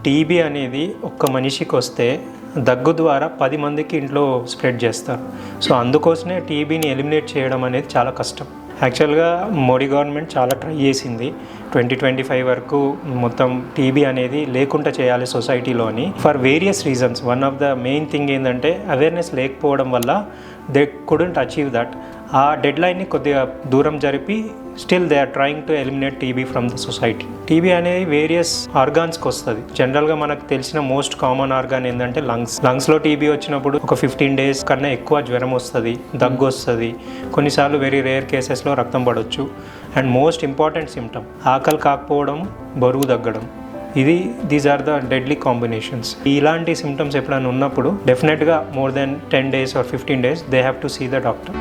TB అనేది ఒక్క మనిషికి వస్తే దగ్గు ద్వారా 10 మందికి ఇంట్లో స్ప్రెడ్ చేస్తారు. సో అందుకోసమే టీబీని ఎలిమినేట్ చేయడం అనేది చాలా కష్టం. యాక్చువల్గా మోడీ గవర్నమెంట్ చాలా ట్రై చేసింది 2025 వరకు మొత్తం టీబీ అనేది లేకుండా చేయాలి సొసైటీలోని. For various reasons, one of the main thing ఏంటంటే అవేర్నెస్ లేకపోవడం వల్ల దే కుడెంట్ అచీవ్ దట్. ఆ డెడ్ లైన్ని కొద్దిగా దూరం జరిపి still they are trying to eliminate TB from the society. TB అనేది వేరియస్ ఆర్గాన్స్కి వస్తుంది. జనరల్గా మనకు తెలిసిన మోస్ట్ కామన్ ఆర్గాన్ ఏంటంటే లంగ్స్లో టీబీ వచ్చినప్పుడు ఒక 15 days కన్నా ఎక్కువ జ్వరం వస్తుంది, దగ్గు వస్తుంది, కొన్నిసార్లు వెరీ రేర్ కేసెస్లో రక్తం పడవచ్చు. అండ్ మోస్ట్ ఇంపార్టెంట్ సిమ్టమ్ ఆకలి కాకపోవడం, బరువు తగ్గడం. These are the deadly combinations. ఇలాంటి సిమ్టమ్స్ ఎప్పుడైనా ఉన్నప్పుడు డెఫినెట్గా more than 10 days or 15 days they have to see the doctor.